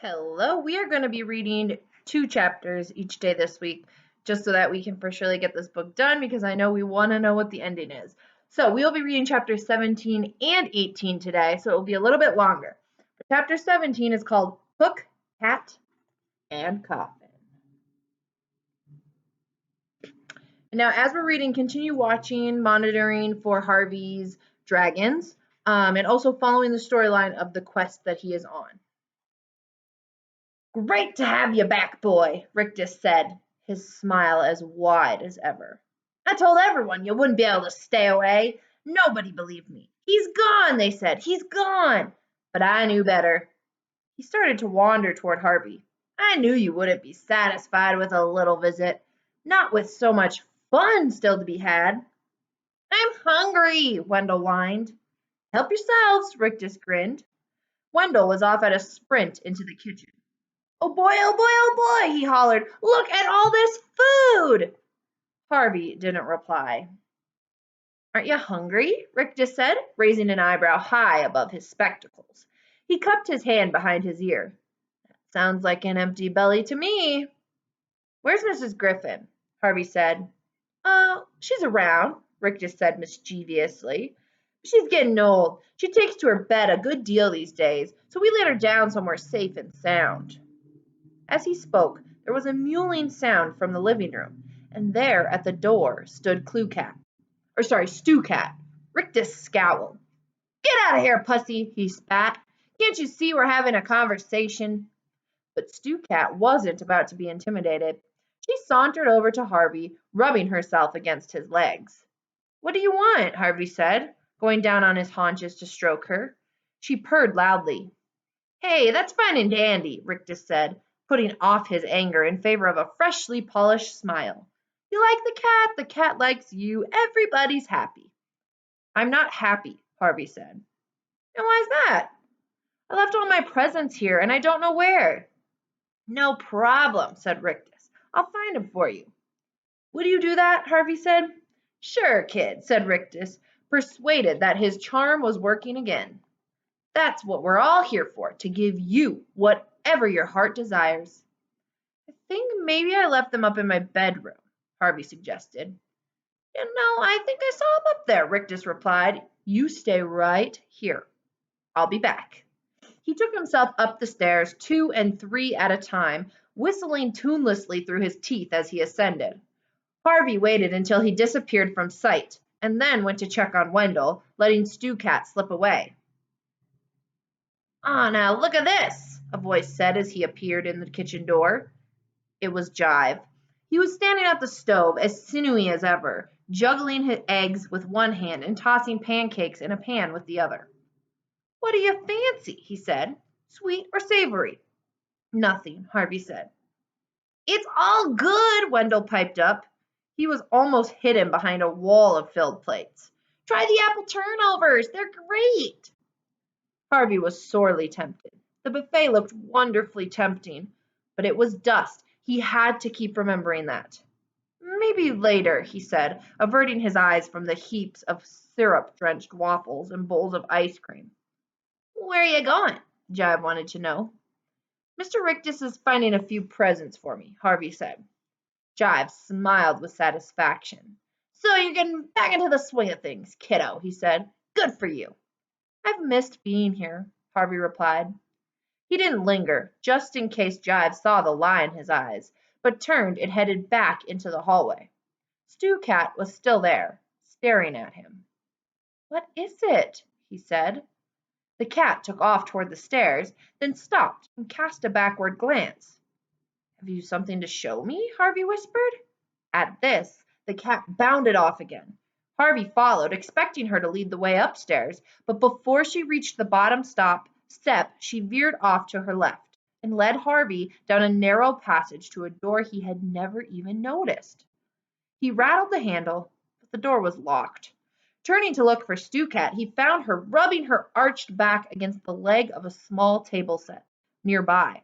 Hello, we are going to be reading 2 chapters each day this week, just so that we can for surely get this book done because I know we want to know what the ending is. So we'll be reading chapters 17 and 18 today, so it will be a little bit longer. But chapter 17 is called Hook, Hat, and Coffin. Now, as we're reading, continue watching, monitoring for Harvey's dragons, and also following the storyline of the quest that he is on. Great to have you back, boy, Rictus said, his smile as wide as ever. I told everyone you wouldn't be able to stay away. Nobody believed me. He's gone, they said. He's gone. But I knew better. He started to wander toward Harvey. I knew you wouldn't be satisfied with a little visit, not with so much fun still to be had. I'm hungry, Wendell whined. Help yourselves, Rictus grinned. Wendell was off at a sprint into the kitchen. Oh boy, oh boy, oh boy, he hollered. Look at all this food! Harvey didn't reply. Aren't you hungry? Rictus said, raising an eyebrow high above his spectacles. He cupped his hand behind his ear. Sounds like an empty belly to me. Where's Mrs. Griffin? Harvey said. Oh, she's around, Rictus said mischievously. She's getting old. She takes to her bed a good deal these days, so we let her down somewhere safe and sound. As he spoke, there was a mewling sound from the living room, and there at the door stood Stew Cat. Rictus scowled. Get out of here, pussy, he spat. Can't you see we're having a conversation? But Stew Cat wasn't about to be intimidated. She sauntered over to Harvey, rubbing herself against his legs. What do you want? Harvey said, going down on his haunches to stroke her. She purred loudly. Hey, that's fine and dandy, Rictus said, putting off his anger in favor of a freshly polished smile. You like the cat likes you, everybody's happy. I'm not happy, Harvey said. And why's that? I left all my presents here and I don't know where. No problem, said Rictus. I'll find them for you. Would you do that? Harvey said. Sure, kid, said Rictus, persuaded that his charm was working again. That's what we're all here for, to give you whatever your heart desires. I think maybe I left them up in my bedroom, Harvey suggested. I think I saw them up there, Rictus replied. You stay right here. I'll be back. He took himself up the stairs 2 and 3 at a time, whistling tunelessly through his teeth as he ascended. Harvey waited until he disappeared from sight, and then went to check on Wendell, letting Stew Cat slip away. Ah, now look at this, a voice said as he appeared in the kitchen door. It was Jive. He was standing at the stove, as sinewy as ever, juggling his eggs with one hand and tossing pancakes in a pan with the other. What do you fancy? He said. Sweet or savory? Nothing, Harvey said. It's all good, Wendell piped up. He was almost hidden behind a wall of filled plates. Try the apple turnovers. They're great. Harvey was sorely tempted. The buffet looked wonderfully tempting, but it was dust. He had to keep remembering that. Maybe later, he said, averting his eyes from the heaps of syrup-drenched waffles and bowls of ice cream. Where are you going? Jive wanted to know. Mr. Rictus is finding a few presents for me, Harvey said. Jive smiled with satisfaction. So you're getting back into the swing of things, kiddo, he said. Good for you. I've missed being here, Harvey replied. He didn't linger, just in case Jive saw the lie in his eyes, but turned and headed back into the hallway. Stew Cat was still there, staring at him. What is it? He said. The cat took off toward the stairs, then stopped and cast a backward glance. Have you something to show me? Harvey whispered. At this, the cat bounded off again. Harvey followed, expecting her to lead the way upstairs, but before she reached the bottom step, she veered off to her left and led Harvey down a narrow passage to a door he had never even noticed. He rattled the handle, but the door was locked. Turning to look for Stew Cat, he found her rubbing her arched back against the leg of a small table set nearby.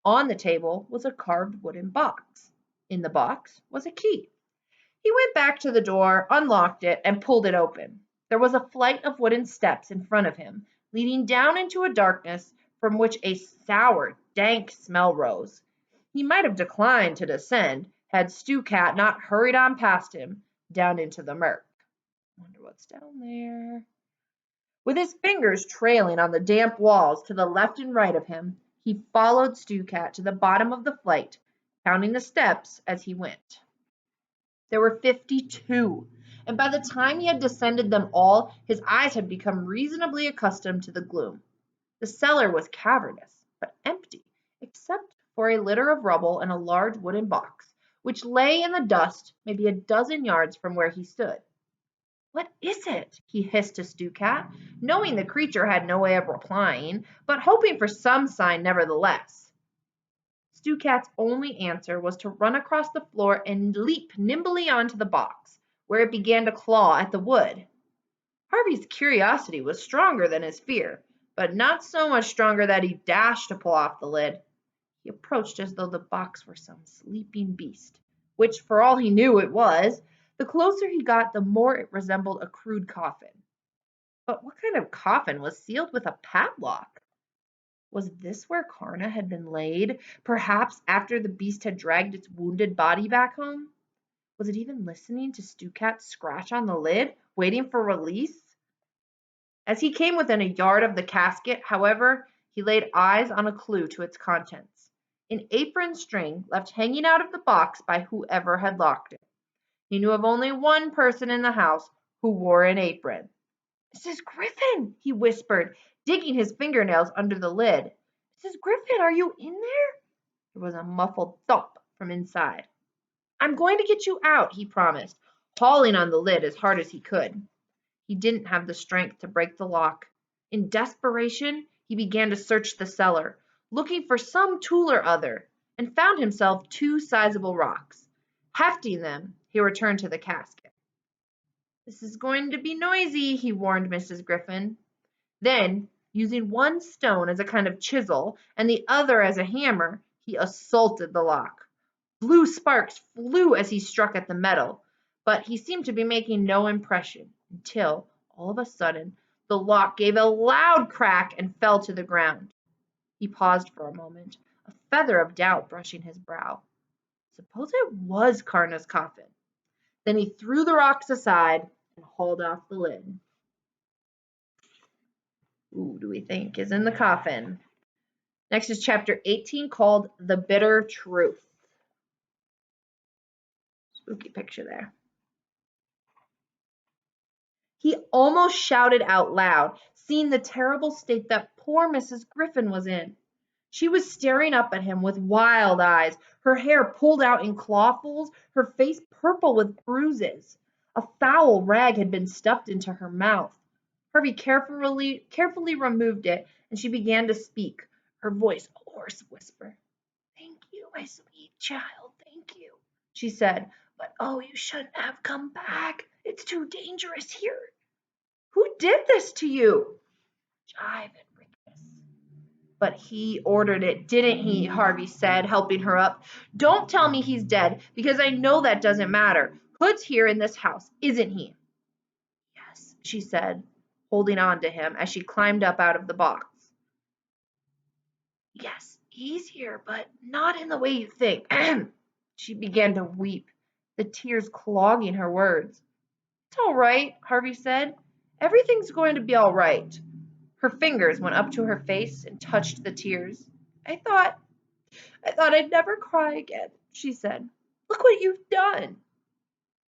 On the table was a carved wooden box. In the box was a key. He went back to the door, unlocked it, and pulled it open. There was a flight of wooden steps in front of him, leading down into a darkness from which a sour, dank smell rose. He might have declined to descend had Stew Cat not hurried on past him down into the murk. Wonder what's down there. With his fingers trailing on the damp walls to the left and right of him, he followed Stew Cat to the bottom of the flight, counting the steps as he went. There were 52, and by the time he had descended them all, his eyes had become reasonably accustomed to the gloom. The cellar was cavernous, but empty, except for a litter of rubble and a large wooden box, which lay in the dust maybe a dozen yards from where he stood. "What is it?" he hissed to Stew Cat, knowing the creature had no way of replying, but hoping for some sign nevertheless. Stew Cat's only answer was to run across the floor and leap nimbly onto the box, where it began to claw at the wood. Harvey's curiosity was stronger than his fear, but not so much stronger that he dashed to pull off the lid. He approached as though the box were some sleeping beast, which for all he knew it was. The closer he got, the more it resembled a crude coffin. But what kind of coffin was sealed with a padlock? Was this where Karna had been laid, perhaps after the beast had dragged its wounded body back home? Was it even listening to Stew Cat's scratch on the lid, waiting for release? As he came within a yard of the casket, however, he laid eyes on a clue to its contents. An apron string left hanging out of the box by whoever had locked it. He knew of only one person in the house who wore an apron. "Mrs. Griffin," he whispered, digging his fingernails under the lid. "Mrs. Griffin, are you in there?" There was a muffled thump from inside. "I'm going to get you out," he promised, hauling on the lid as hard as he could. He didn't have the strength to break the lock. In desperation, he began to search the cellar, looking for some tool or other, and found himself 2 sizable rocks. Hefting them, he returned to the casket. "This is going to be noisy," he warned Mrs. Griffin. Then, using one stone as a kind of chisel and the other as a hammer, he assaulted the lock. Blue sparks flew as he struck at the metal, but he seemed to be making no impression until, all of a sudden, the lock gave a loud crack and fell to the ground. He paused for a moment, a feather of doubt brushing his brow. Suppose it was Karna's coffin? Then he threw the rocks aside and hauled off the lid. Who do we think is in the coffin? Next is chapter 18 called The Bitter Truth. Spooky picture there. He almost shouted out loud, seeing the terrible state that poor Mrs. Griffin was in. She was staring up at him with wild eyes, her hair pulled out in clawfuls, her face purple with bruises. A foul rag had been stuffed into her mouth. Harvey carefully removed it, and she began to speak, her voice a hoarse whisper. "Thank you, my sweet child, thank you," she said. "But oh, you shouldn't have come back. It's too dangerous here." "Who did this to you?" "Jive and Rickus." "But he ordered it, didn't he?" Harvey said, helping her up. "Don't tell me he's dead, because I know that doesn't matter. Hood's here in this house, isn't he?" "Yes," she said, holding on to him as she climbed up out of the box. "Yes, he's here, but not in the way you think." She began to weep, the tears clogging her words. "It's all right," Harvey said. "Everything's going to be all right." Her fingers went up to her face and touched the tears. I thought I'd never cry again," she said. "Look what you've done."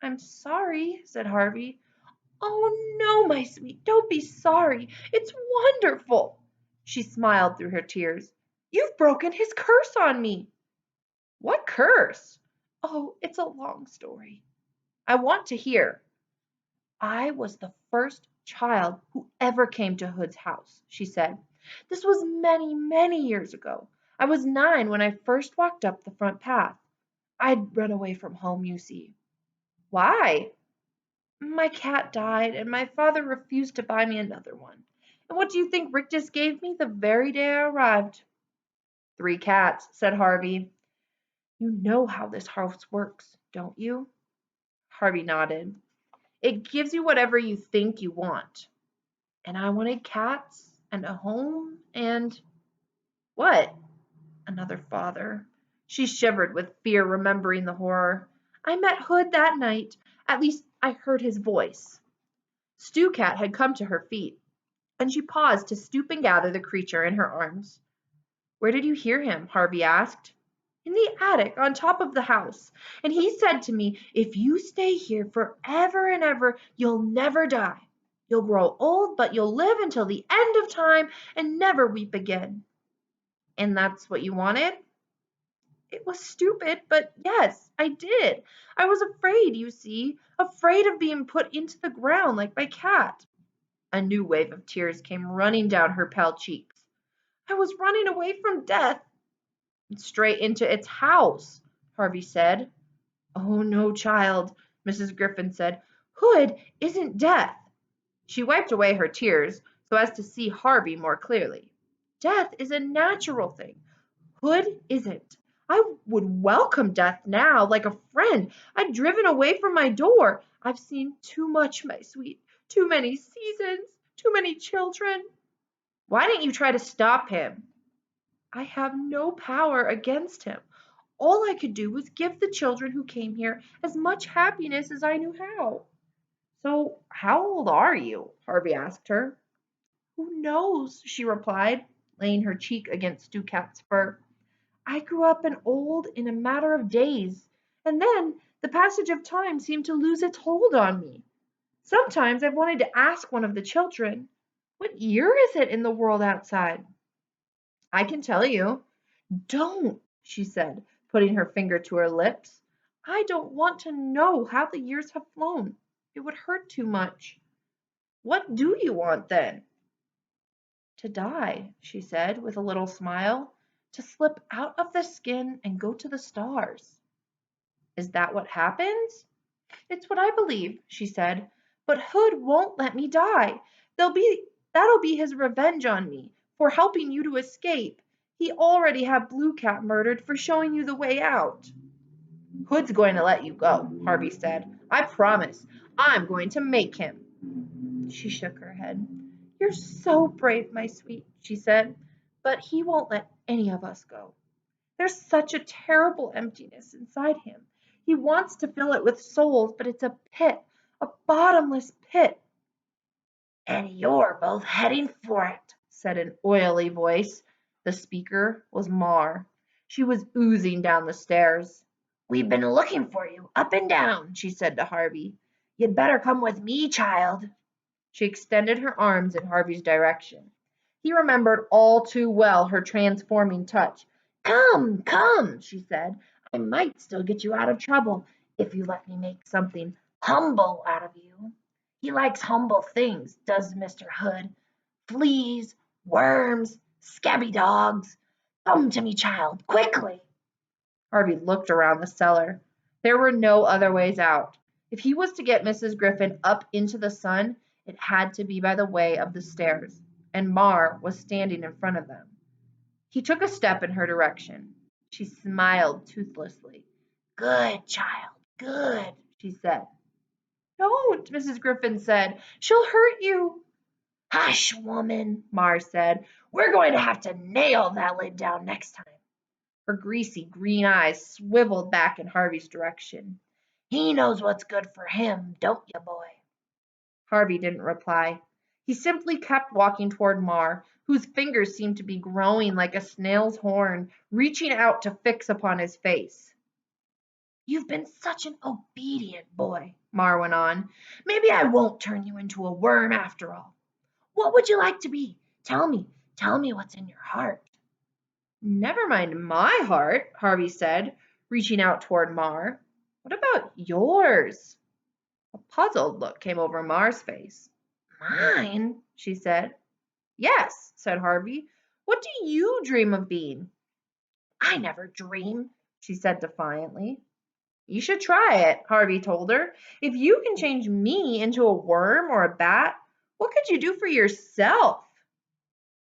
"I'm sorry," said Harvey. "Oh, no, my sweet, don't be sorry. It's wonderful." She smiled through her tears. "You've broken his curse on me." "What curse?" "Oh, it's a long story." "I want to hear." "I was the first child who ever came to Hood's house," she said. "This was many, many years ago. I was 9 when I first walked up the front path. I'd run away from home, you see." "Why?" "My cat died, and my father refused to buy me another one. And what do you think Rictus gave me the very day I arrived?" "3 cats," said Harvey. "You know how this house works, don't you?" Harvey nodded. "It gives you whatever you think you want. And I wanted cats and a home and—" "What?" Another father. She shivered with fear, remembering the horror. I met Hood that night. At least I heard his voice. Stew Cat had come to her feet, and she paused to stoop and gather the creature in her arms. Where did you hear him? Harvey asked. In the attic on top of the house. And he said to me, if you stay here forever and ever, you'll never die. You'll grow old, but you'll live until the end of time and never weep again. And that's what you wanted? It was stupid, but yes, I did. I was afraid, you see, afraid of being put into the ground like my cat. A new wave of tears came running down her pale cheeks. I was running away from death. Straight into its house, Harvey said. Oh, no, child, Mrs. Griffin said. Hood isn't death. She wiped away her tears so as to see Harvey more clearly. Death is a natural thing. Hood isn't. I would welcome death now like a friend. I've driven away from my door. I've seen too much, my sweet. Too many seasons. Too many children. Why didn't you try to stop him? I have no power against him. All I could do was give the children who came here as much happiness as I knew how. So, how old are you? Harvey asked her. Who knows? She replied, laying her cheek against Stew Cat's fur. I grew up and old in a matter of days, and then the passage of time seemed to lose its hold on me. Sometimes I've wanted to ask one of the children, what year is it in the world outside? I can tell you. Don't, she said, putting her finger to her lips. I don't want to know how the years have flown. It would hurt too much. What do you want then? To die, she said with a little smile, to slip out of the skin and go to the stars. Is that what happens? It's what I believe, she said, but Hood won't let me die. That'll be his revenge on me for helping you to escape. He already had Blue Cat murdered for showing you the way out. Hood's going to let you go, Harvey said. I promise. I'm going to make him. She shook her head. You're so brave, my sweet, she said, but he won't let any of us go. There's such a terrible emptiness inside him. He wants to fill it with souls, but it's a pit, a bottomless pit. And you're both heading for it, said an oily voice. The speaker was Mar. She was oozing down the stairs. We've been looking for you, up and down, she said to Harvey. You'd better come with me, child. She extended her arms in Harvey's direction. He remembered all too well her transforming touch. Come, come, she said. I might still get you out of trouble if you let me make something humble out of you. He likes humble things, does Mr. Hood. Fleas, worms, scabby dogs. Come to me, child, quickly. Harvey looked around the cellar. There were no other ways out. If he was to get Mrs. Griffin up into the sun, it had to be by the way of the stairs, and Mar was standing in front of them. He took a step in her direction. She smiled toothlessly. Good, child, good, she said. Don't, Mrs. Griffin said. She'll hurt you. Hush, woman, Mar said. We're going to have to nail that lid down next time. Her greasy green eyes swiveled back in Harvey's direction. He knows what's good for him, don't you, boy? Harvey didn't reply. He simply kept walking toward Mar, whose fingers seemed to be growing like a snail's horn, reaching out to fix upon his face. You've been such an obedient boy, Mar went on. Maybe I won't turn you into a worm after all. What would you like to be? Tell me what's in your heart. Never mind my heart, Harvey said, reaching out toward Mar. What about yours? A puzzled look came over Mar's face. Mine, she said. Yes, said Harvey. What do you dream of being? I never dream, she said defiantly. You should try it, Harvey told her. If you can change me into a worm or a bat, what could you do for yourself?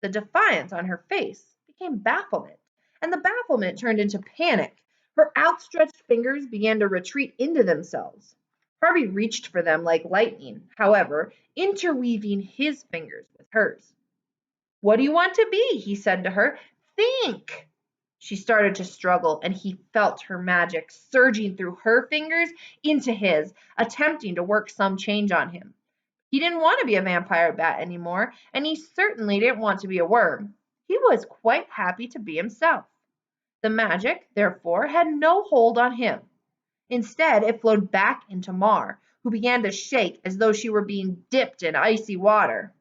The defiance on her face became bafflement, and the bafflement turned into panic. Her outstretched fingers began to retreat into themselves. Harvey reached for them like lightning, however, interweaving his fingers with hers. What do you want to be? He said to her. Think. She started to struggle, and he felt her magic surging through her fingers into his, attempting to work some change on him. He didn't want to be a vampire bat anymore, and he certainly didn't want to be a worm. He was quite happy to be himself. The magic, therefore, had no hold on him. Instead, it flowed back into Mar, who began to shake as though she were being dipped in icy water.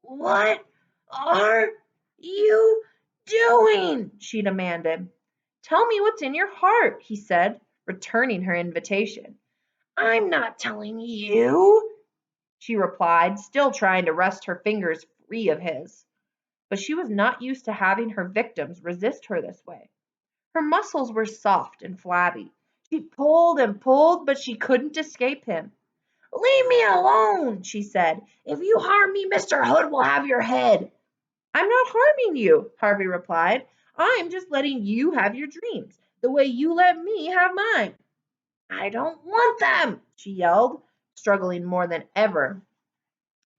"What are you doing?" she demanded. "Tell me what's in your heart," he said, returning her invitation. "I'm not telling you," she replied, still trying to wrest her fingers free of his. But she was not used to having her victims resist her this way. Her muscles were soft and flabby. She pulled and pulled, but she couldn't escape him. "Leave me alone," she said. "If you harm me, Mr. Hood will have your head." "I'm not harming you," Harvey replied. "I'm just letting you have your dreams, the way you let me have mine." "I don't want them," she yelled, struggling more than ever.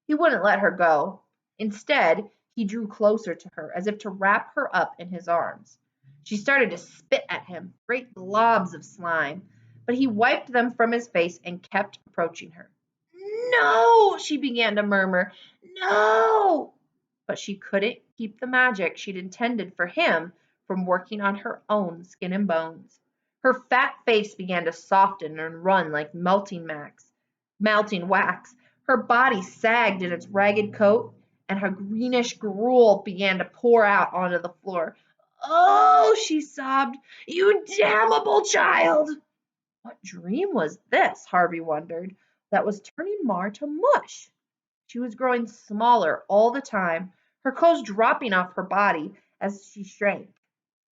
He wouldn't let her go. Instead, he drew closer to her as if to wrap her up in his arms. She started to spit at him, great globs of slime, but he wiped them from his face and kept approaching her. "No," she began to murmur. "No." But she couldn't keep the magic she'd intended for him from working on her own skin and bones. Her fat face began to soften and run like melting wax. Her body sagged in its ragged coat, and her greenish gruel began to pour out onto the floor. "Oh," she sobbed, "you damnable child!" What dream was this, Harvey wondered, that was turning Mar to mush? She was growing smaller all the time, her clothes dropping off her body as she shrank,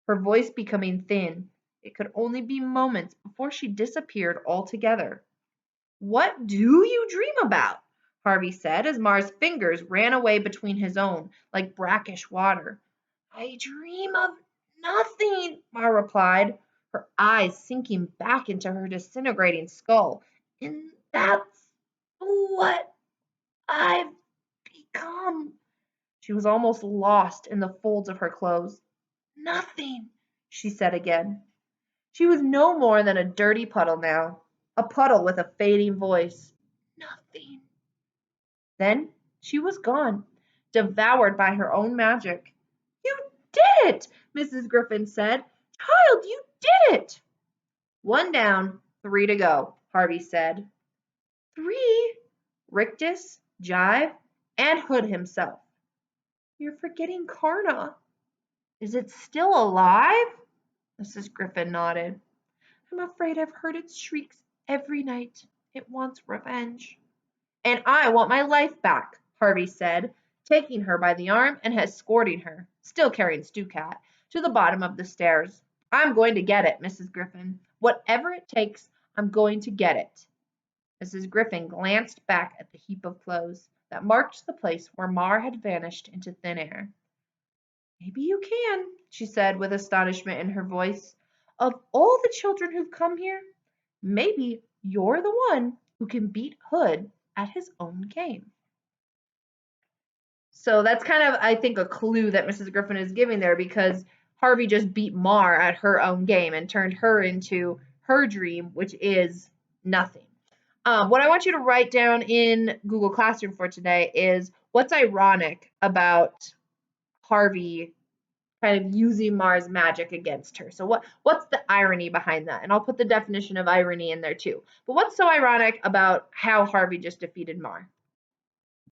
her voice becoming thin. It could only be moments before she disappeared altogether. "What do you dream about?" Harvey said as Mar's fingers ran away between his own like brackish water. "I dream of nothing," Mar replied, her eyes sinking back into her disintegrating skull. "And that's what I've become." She was almost lost in the folds of her clothes. "Nothing," she said again. She was no more than a dirty puddle now, a puddle with a fading voice. "Nothing." Then she was gone, devoured by her own magic. "You did it!" Mrs. Griffin said. "Child, you did it!" "One down, 3 to go," Harvey said. 3? Rictus, Jive, and Hood himself. "You're forgetting Karna." "Is it still alive?" Mrs. Griffin nodded. "I'm afraid I've heard its shrieks every night. It wants revenge." "And I want my life back," Harvey said, taking her by the arm and escorting her, still carrying Stu Cat, to the bottom of the stairs. "I'm going to get it, Mrs. Griffin. Whatever it takes, I'm going to get it." Mrs. Griffin glanced back at the heap of clothes that marked the place where Mar had vanished into thin air. "Maybe you can," she said with astonishment in her voice. "Of all the children who've come here, maybe you're the one who can beat Hood at his own game." So that's kind of, I think, a clue that Mrs. Griffin is giving there, because Harvey just beat Mar at her own game and turned her into her dream, which is nothing. What I want you to write down in Google Classroom for today is what's ironic about Harvey kind of using Mar's magic against her. So what's the irony behind that? And I'll put the definition of irony in there too. But what's so ironic about how Harvey just defeated Mar?